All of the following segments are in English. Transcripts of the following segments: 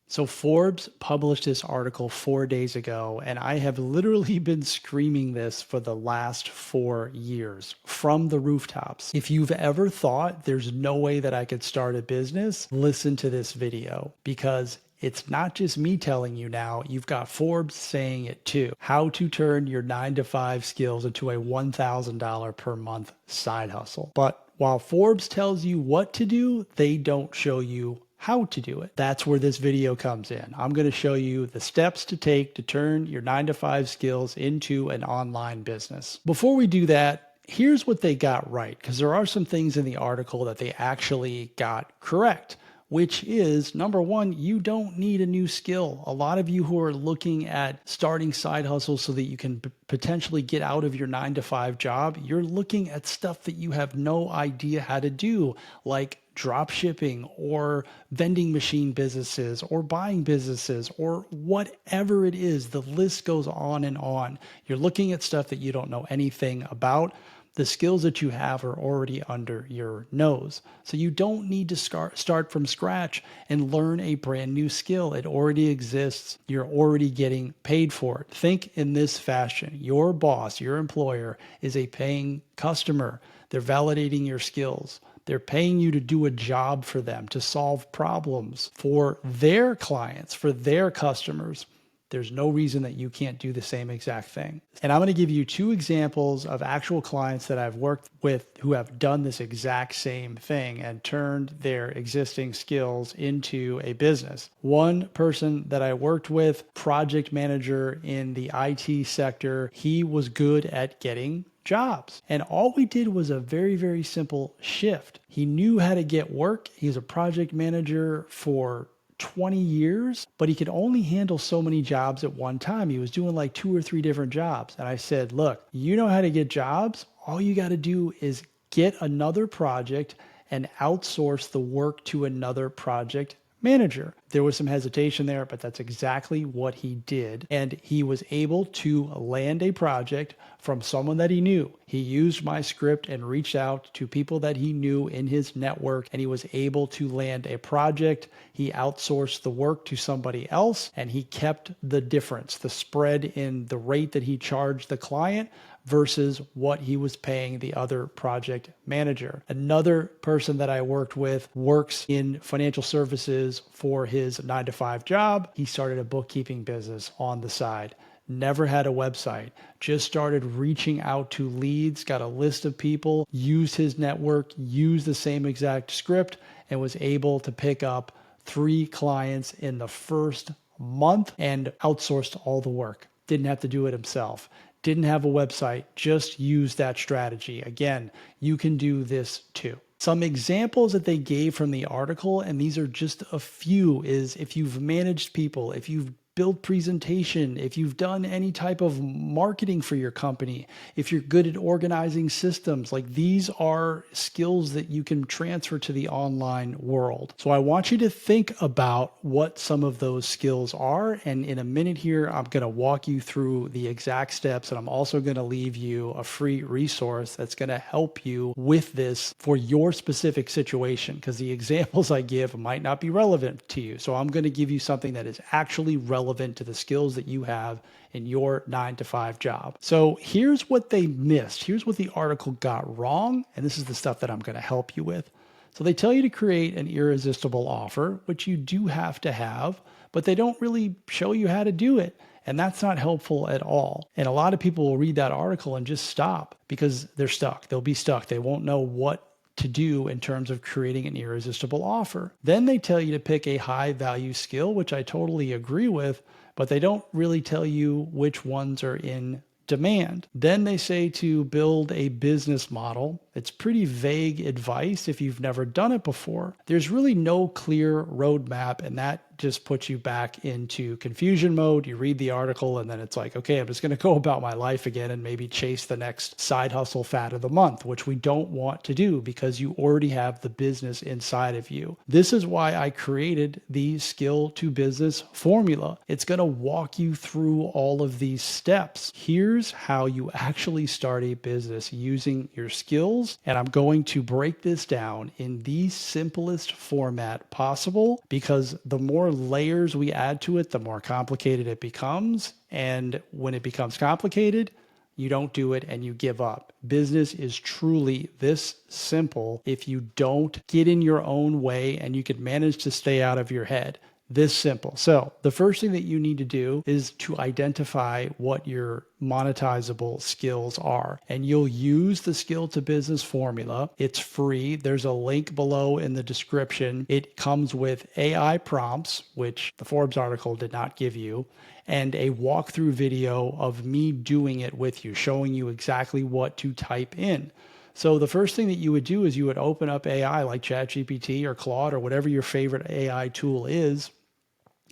So Forbes published this article 4 days ago, and I have literally been screaming this for the last 4 years from the rooftops. If you've ever thought there's no way that I could start a business, listen to this video, because it's not just me telling you now, you've got Forbes saying it too. How to turn your 9 to 5 skills into a $1,000 per month side hustle. But while Forbes tells you what to do, they don't show you how to do it. That's where this video comes in. I'm going to show you the steps to take to turn your 9 to 5 skills into an online business. Before we do that, here's what they got right, because there are some things in the article that they actually got correct, which is, number one, you don't need a new skill. A lot of you who are looking at starting side hustles so that you can potentially get out of your 9 to 5 job, you're looking at stuff that you have no idea how to do, like drop shipping or vending machine businesses or buying businesses or whatever it is. The list goes on and on. You're looking at stuff that you don't know anything about. The skills that you have are already under your nose. So you don't need to start from scratch and learn a brand new skill. It already exists. You're already getting paid for it. Think in this fashion. Your boss, your employer, is a paying customer. They're validating your skills. They're paying you to do a job for them, to solve problems for their clients, for their customers. There's no reason that you can't do the same exact thing. And I'm going to give you 2 examples of actual clients that I've worked with who have done this exact same thing and turned their existing skills into a business. One person that I worked with, project manager in the IT sector, he was good at getting jobs. And all we did was a very, very simple shift. He knew how to get work. He was a project manager for 20 years, but he could only handle so many jobs at one time. He was doing like 2 or 3 different jobs. And I said, look, you know how to get jobs. All you got to do is get another project and outsource the work to another project manager. There was some hesitation there, but that's exactly what he did. And he was able to land a project from someone that he knew. He used my script and reached out to people that he knew in his network, and he was able to land a project. He outsourced the work to somebody else, and he kept the difference, the spread in the rate that he charged the client versus what he was paying the other project manager. Another person that I worked with works in financial services for his 9 to 5 job. He started a bookkeeping business on the side. Never had a website, just started reaching out to leads, got a list of people, used his network, used the same exact script, and was able to pick up 3 clients in the first month and outsourced all the work. Didn't have to do it himself. Didn't have a website, just use that strategy. Again, you can do this too. Some examples that they gave from the article, and these are just a few, is if you've managed people, if you've built presentation, if you've done any type of marketing for your company, if you're good at organizing systems, like these are skills that you can transfer to the online world. So I want you to think about what some of those skills are. And in a minute here, I'm going to walk you through the exact steps. And I'm also going to leave you a free resource that's going to help you with this for your specific situation, because the examples I give might not be relevant to you. So I'm going to give you something that is actually relevant to the skills that you have in your 9 to 5 job. So here's what they missed. Here's what the article got wrong. And this is the stuff that I'm going to help you with. So they tell you to create an irresistible offer, which you do have to have, but they don't really show you how to do it. And that's not helpful at all. And a lot of people will read that article and just stop because they're stuck. They'll be stuck. They won't know what to do in terms of creating an irresistible offer. Then they tell you to pick a high value skill, which I totally agree with, but they don't really tell you which ones are in demand. Then they say to build a business model. It's pretty vague advice if you've never done it before. There's really no clear roadmap, and that just puts you back into confusion mode. You read the article and then it's like, okay, I'm just going to go about my life again and maybe chase the next side hustle fad of the month, which we don't want to do because you already have the business inside of you. This is why I created the skill to business formula. It's going to walk you through all of these steps. Here's how you actually start a business using your skills skills, and I'm going to break this down in the simplest format possible, because the more layers we add to it, the more complicated it becomes. And when it becomes complicated, you don't do it and you give up. Business is truly this simple if you don't get in your own way and you can manage to stay out of your head. This simple. So the first thing that you need to do is to identify what your monetizable skills are. And you'll use the skill to business formula. It's free. There's a link below in the description. It comes with AI prompts, which the Forbes article did not give you, and a walkthrough video of me doing it with you, showing you exactly what to type in. So the first thing that you would do is you would open up AI like ChatGPT or Claude or whatever your favorite AI tool is,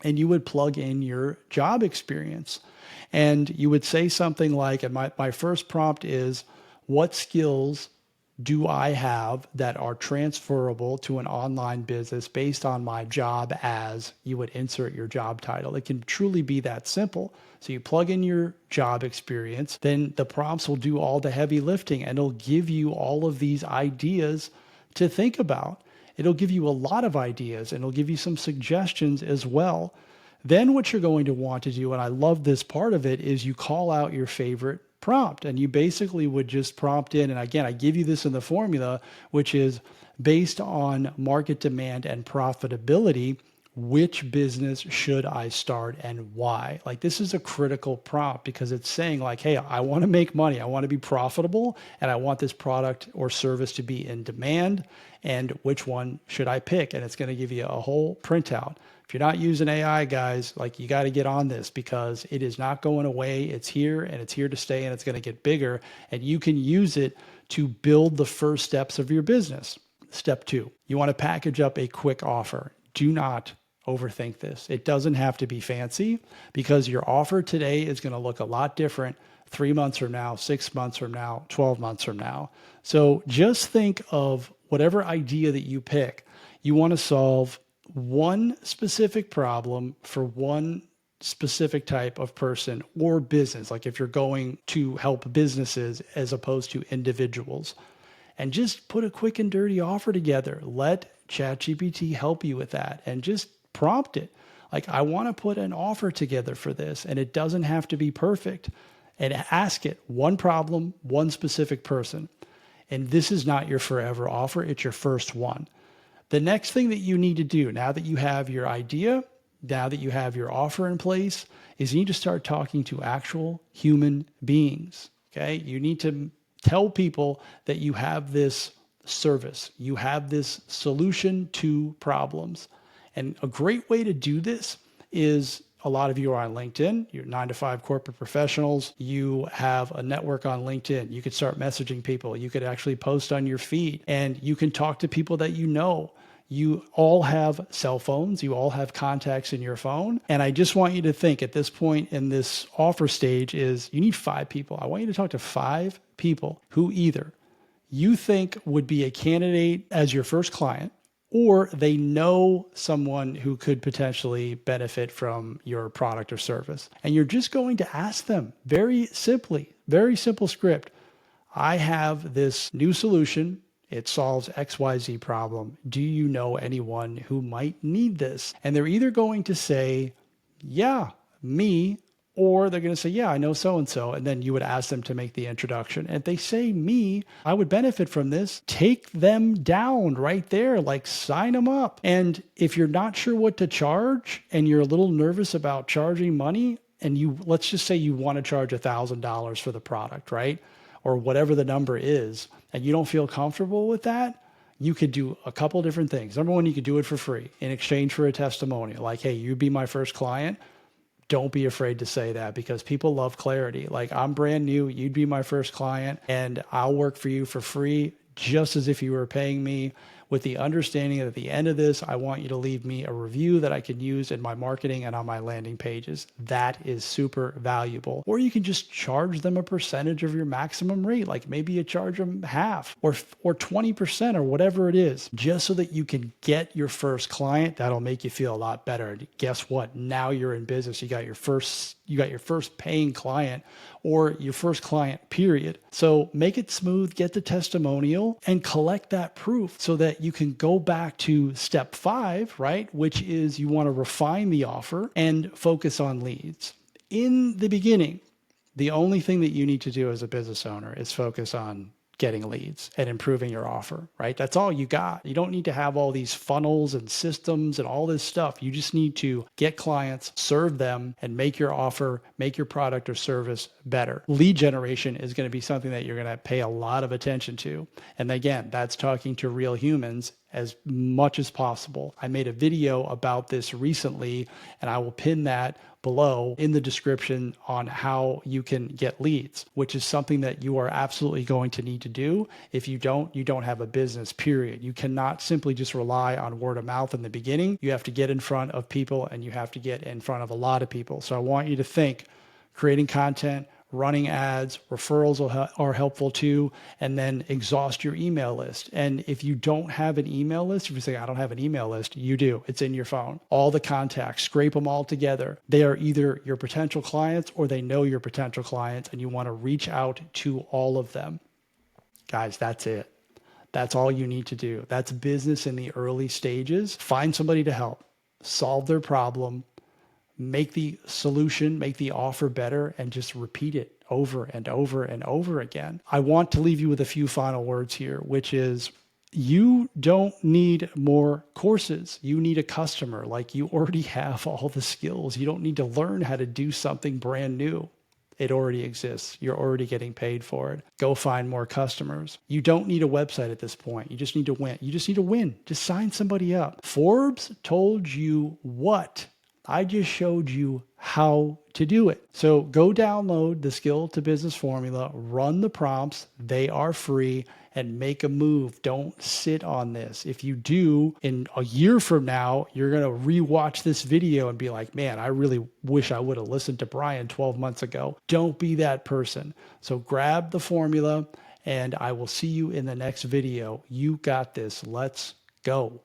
and you would plug in your job experience. And you would say something like, and my first prompt is, what skills do I have that are transferable to an online business based on my job as, you would insert your job title. It can truly be that simple. So you plug in your job experience, then the prompts will do all the heavy lifting and it'll give you all of these ideas to think about. It'll give you a lot of ideas and it'll give you some suggestions as well. Then what you're going to want to do, and I love this part of it, is you call out your favorite prompt. And you basically would just prompt in, and again, I give you this in the formula, which is based on market demand and profitability, which business should I start and why? Like, this is a critical prompt because it's saying like, hey, I want to make money. I want to be profitable and I want this product or service to be in demand. And which one should I pick? And it's going to give you a whole printout. If you're not using AI, guys, like, you got to get on this because it is not going away. It's here and it's here to stay and it's going to get bigger. And you can use it to build the first steps of your business. Step 2, you want to package up a quick offer. Do not overthink this. It doesn't have to be fancy because your offer today is going to look a lot different 3 months from now, 6 months from now, 12 months from now. So just think of whatever idea that you pick. You want to solve one specific problem for one specific type of person or business. Like if you're going to help businesses as opposed to individuals, and just put a quick and dirty offer together. Let ChatGPT help you with that and just prompt it. Like, I want to put an offer together for this, and it doesn't have to be perfect. And ask it one problem, one specific person. And this is not your forever offer. It's your first one. The next thing that you need to do now that you have your idea, now that you have your offer in place, is you need to start talking to actual human beings. Okay. You need to tell people that you have this service, you have this solution to problems. And a great way to do this is, a lot of you are on LinkedIn, you're 9-to-5 corporate professionals, you have a network on LinkedIn, you could start messaging people, you could actually post on your feed, and you can talk to people that you know. You all have cell phones, you all have contacts in your phone. And I just want you to think at this point in this offer stage is you need 5 people. I want you to talk to 5 people who either you think would be a candidate as your first client, or they know someone who could potentially benefit from your product or service. And you're just going to ask them very simply, very simple script. I have this new solution. It solves XYZ problem. Do you know anyone who might need this? And they're either going to say, yeah, me, or they're going to say, yeah, I know so-and-so. And then you would ask them to make the introduction. And if they say me, I would benefit from this, take them down right there, like sign them up. And if you're not sure what to charge and you're a little nervous about charging money, and you, let's just say you want to charge $1,000 for the product, right? Or whatever the number is, and you don't feel comfortable with that, you could do a couple different things. Number one, you could do it for free in exchange for a testimonial. Like, hey, you'd be my first client. Don't be afraid to say that because people love clarity. Like, I'm brand new. You'd be my first client and I'll work for you for free, just as if you were paying me. with the understanding that at the end of this, I want you to leave me a review that I can use in my marketing and on my landing pages. That is super valuable. Or you can just charge them a percentage of your maximum rate, like maybe you charge them half or 20% or whatever it is, just so that you can get your first client. That'll make you feel a lot better. And guess what? Now you're in business. You got your first paying client, or your first client, period. So make it smooth, get the testimonial, and collect that proof so that you can go back to step 5, right? Which is you want to refine the offer and focus on leads. In the beginning, the only thing that you need to do as a business owner is focus on getting leads and improving your offer, right? That's all you got. You don't need to have all these funnels and systems and all this stuff. You just need to get clients, serve them, and make your offer, make your product or service better. Lead generation is going to be something that you're going to pay a lot of attention to. And again, that's talking to real humans as much as possible. I made a video about this recently, and I will pin that below in the description on how you can get leads, which is something that you are absolutely going to need to do. If you don't, you don't have a business, period. You cannot simply just rely on word of mouth in the beginning. You have to get in front of people, and you have to get in front of a lot of people. So I want you to think creating content, running ads, referrals are helpful too, and then exhaust your email list. And if you don't have an email list, if you say, I don't have an email list, you do. It's in your phone. All the contacts, scrape them all together. They are either your potential clients or they know your potential clients, and you want to reach out to all of them. Guys, that's it. That's all you need to do. That's business in the early stages. Find somebody to help, solve their problem, make the solution, make the offer better, and just repeat it over and over and over again. I want to leave you with a few final words here, which is you don't need more courses. You need a customer. Like, you already have all the skills. You don't need to learn how to do something brand new. It already exists. You're already getting paid for it. Go find more customers. You don't need a website at this point. You just need to win. You just need to win. Just sign somebody up. Forbes told you what? I just showed you how to do it. So go download the Skill to Business formula, run the prompts. They are free, and make a move. Don't sit on this. If you do, in a year from now, you're going to rewatch this video and be like, man, I really wish I would have listened to Brian 12 months ago. Don't be that person. So grab the formula, and I will see you in the next video. You got this. Let's go.